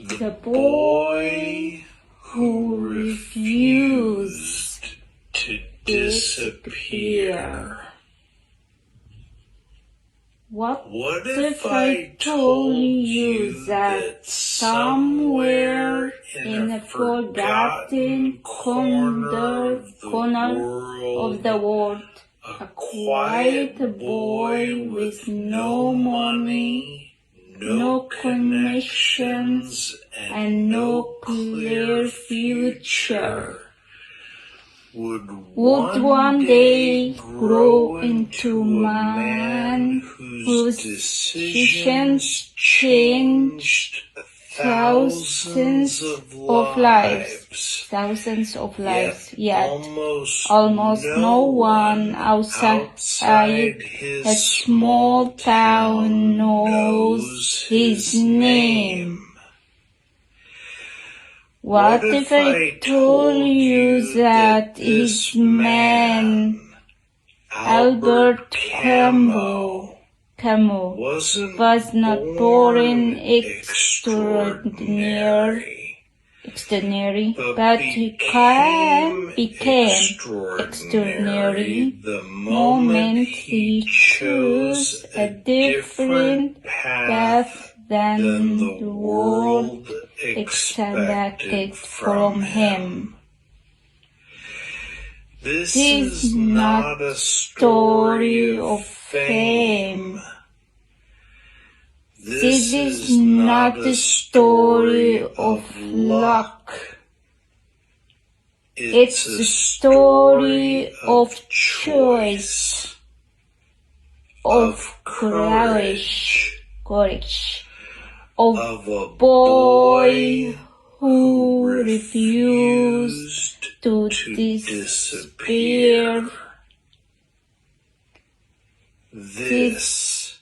The boy who refused to disappear. What if I told you that somewhere in a forgotten corner of the world, a quiet boy with no money, no connections, and no clear future, would one day grow into a man whose decisions changed thousands of lives, yet almost no one outside a small town knows his name. What if I told you that his man, Albert Camus, was not born extraordinary, but he became extraordinary the moment he chose a different path than the world expected from him. This is not a story of fame. This is not a story of luck. It's a story of choice, of courage, of a boy who refused to disappear. This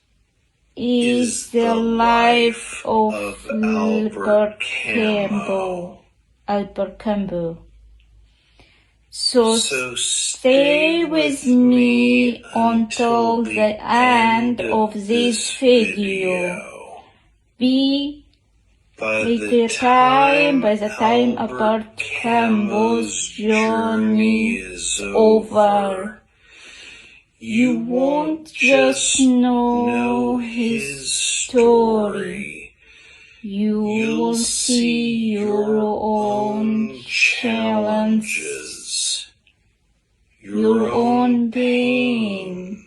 is the life of Albert Camus. So stay with me until the end of this video. By the time Albert Camus' journey is over, you won't just know his story, you will see your own challenges, your own pain,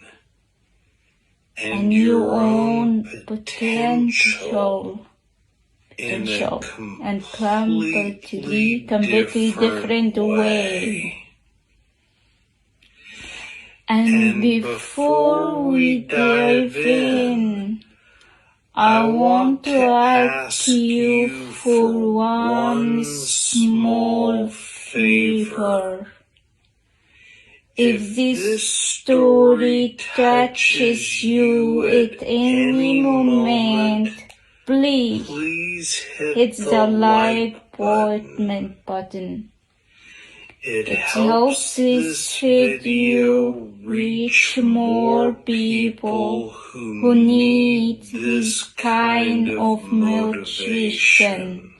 and your own potential in a completely different way. And before we dive in, I want to ask you for one small favor. If this story touches you at any moment, please hit the like button. It helps this video reach more people who need this kind of motivation.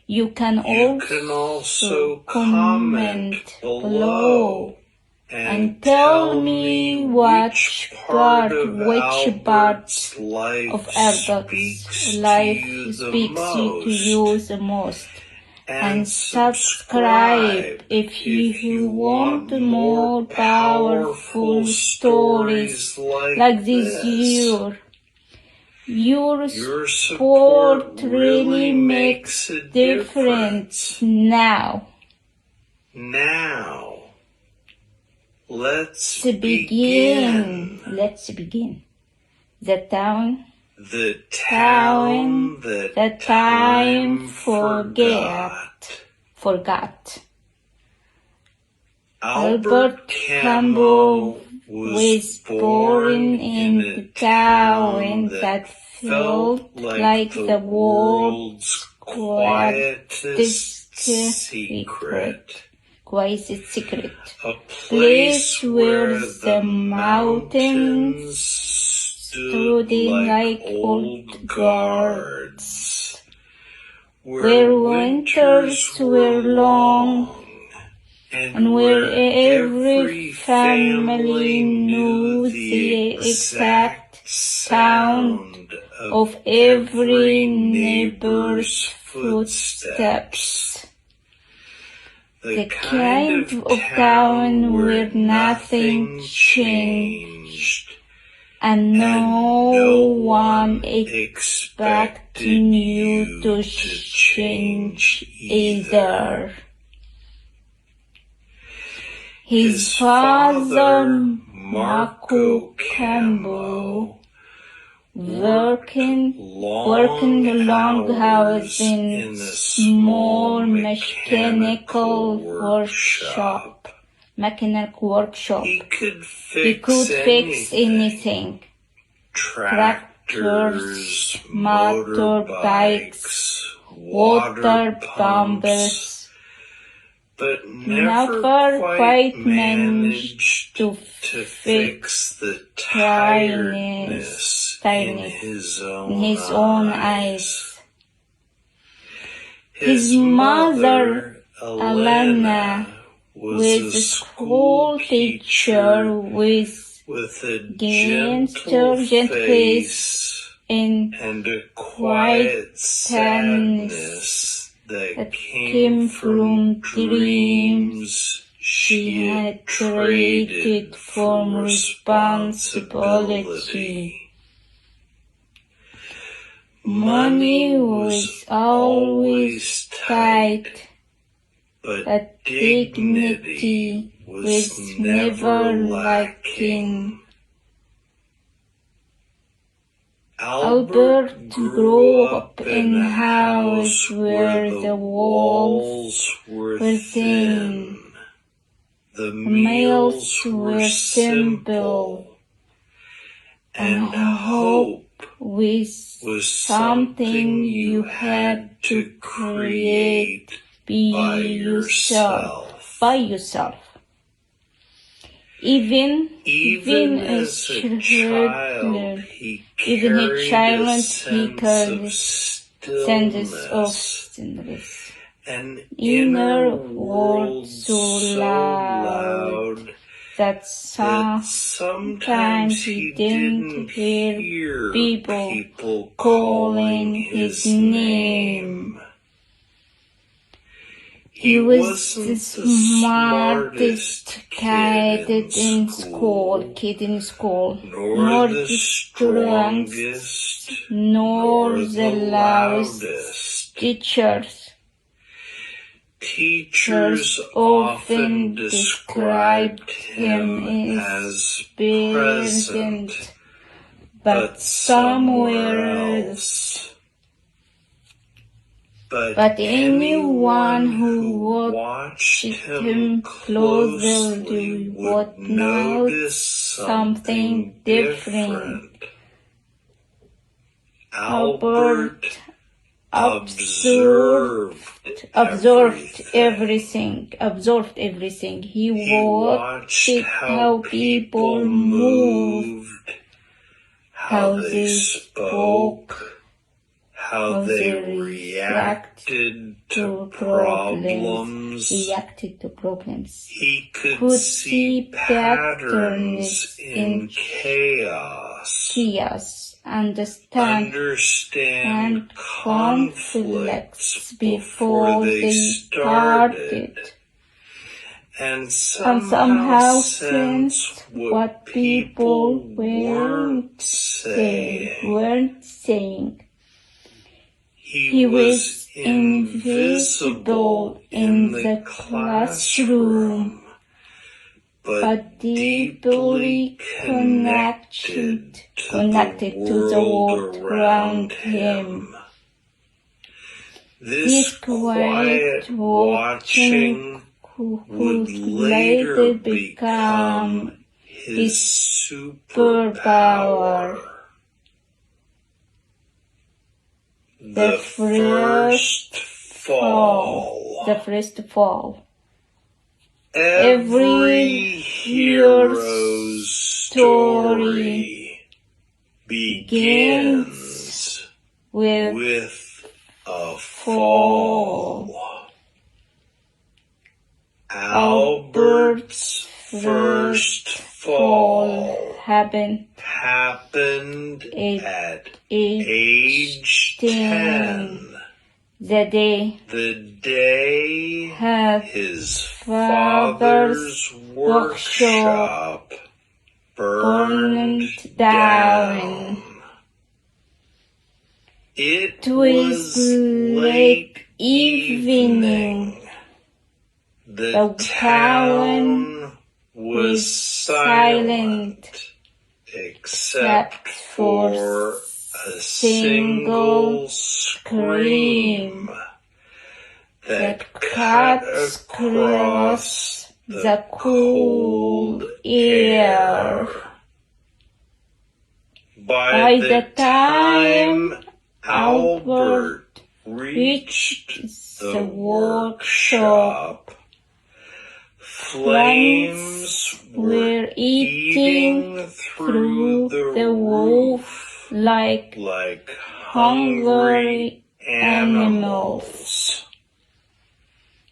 You can also comment below and tell me which part of Albert's life speaks to you the most. And subscribe if you want more powerful stories like this. Your support really makes a difference now. Let's begin. The town that time forgot. Albert Camus was born in the town that felt like the world's quietest secret. A place where the mountains stood like old guards, where winters were long, and where every family knew the exact sound of every neighbor's footsteps. The kind of town where nothing changed, and no one expected you to change either. His father, Mako Campbell, working the long hours in a small mechanical workshop. He could fix anything. Tractors, motorbikes, water pumpers, but never quite managed to fix the tiredness in his own eyes. His mother, Alana, was a school teacher with a gentle face and a quiet sadness that came from dreams she had traded for responsibility. Money was always tight, but dignity was never lacking. Albert grew up in a house where the walls were thin, the meals were simple, and hope was something you had to create by yourself. Even as a child, he carried a sense of stillness, an inner world so loud that sometimes he didn't hear people calling his name. He was the smartest kid in school, nor the strongest, nor the loudest. Teachers often described him as brilliant, but somewhere else. But anyone who watched him closely would notice something different. Albert absorbed everything. He watched how people moved, how they spoke, how they reacted to problems. He could see patterns in chaos, understand conflicts before they started, and somehow sense what people weren't saying. He was invisible in the classroom, but deeply connected to the world around him. This quiet watching would later become his superpower. The first fall. Every hero's story begins with a fall. Albert's first fall happened at age 10. the day The day his father's father's workshop burned down. It was late evening. The town was silent except for a single scream that cut across the cold air. By the time Albert reached the workshop, flames were eating through the roof like hungry animals.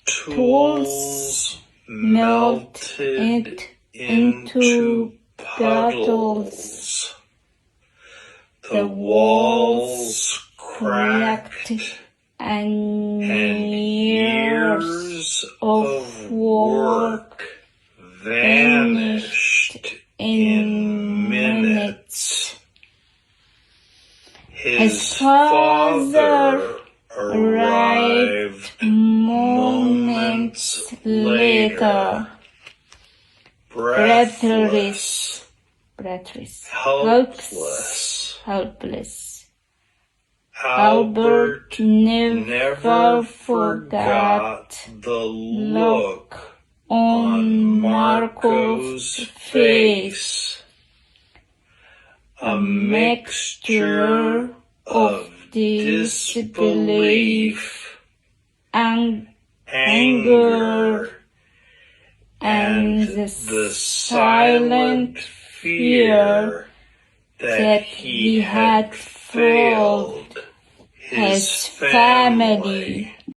Tools melted into puddles. The walls cracked, and years of work vanished in minutes. His father arrived moments later, breathless, helpless. Albert never forgot the look on Marco's face, a mixture of disbelief, anger, and the silent fear that he had failed his family.